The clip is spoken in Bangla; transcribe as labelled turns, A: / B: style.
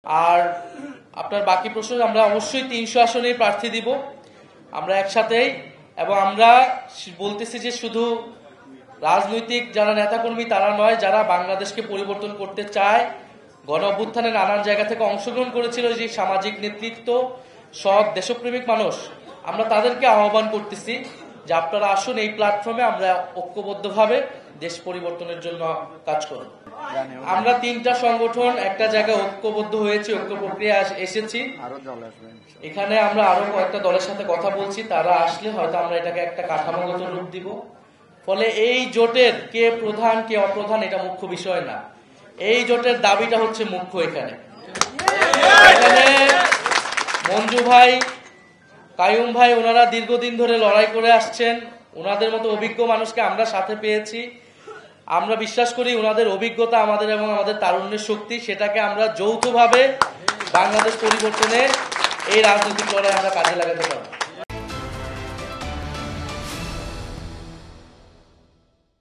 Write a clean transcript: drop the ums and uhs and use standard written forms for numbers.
A: আর আপনার বাকি প্রশ্ন, আমরা অবশ্যই 300 আসনেই প্রার্থী দিব আমরা একসাথেই। এবং আমরা বলতেছি যে শুধু রাজনৈতিক যারা নেতাকর্মী তারা নয়, যারা বাংলাদেশকে পরিবর্তন করতে চায়, গণ অভ্যুত্থানে নানান জায়গা থেকে অংশগ্রহণ করেছিল, যে সামাজিক নেতৃত্ব, সৎ দেশপ্রেমিক মানুষ, আমরা তাদেরকে আহ্বান করতেছি যে আপনারা আসুন, এই প্ল্যাটফর্মে আমরা ঐক্যবদ্ধভাবে দেশ পরিবর্তনের জন্য কাজ করব। আমরা 3টা সংগঠন একটা জায়গায় ঐক্যবদ্ধ হয়েছি, ঐক্য প্রক্রিয়া এসেছি। এখানে আমরা আরো কয়েকটা দলের সাথে কথা বলছি, তারা আসলে হয়তো আমরা এটাকে একটা কাঠামোগত রূপ দিব। ফলে এই জোটের কে প্রধান কে অপ্রধান এটা মুখ্য বিষয় না, এই জোটের দাবিটা হচ্ছে মুখ্য। এখানে মঞ্জু ভাই, কাইয়ুম ভাই, ওনারা দীর্ঘদিন ধরে লড়াই করে আসছেন, ওনাদের মতো অভিজ্ঞ মানুষকে আমরা সাথে পেয়েছি। আমরা বিশ্বাস করি ওনাদের অভিজ্ঞতা আমাদের এবং আমাদের তারুণ্যের শক্তি, সেটাকে আমরা যৌথভাবে বাংলাদেশ পরিবর্তনে এই রাজনৈতিক লড়াই আমরা কাজে লাগাতে পারবো।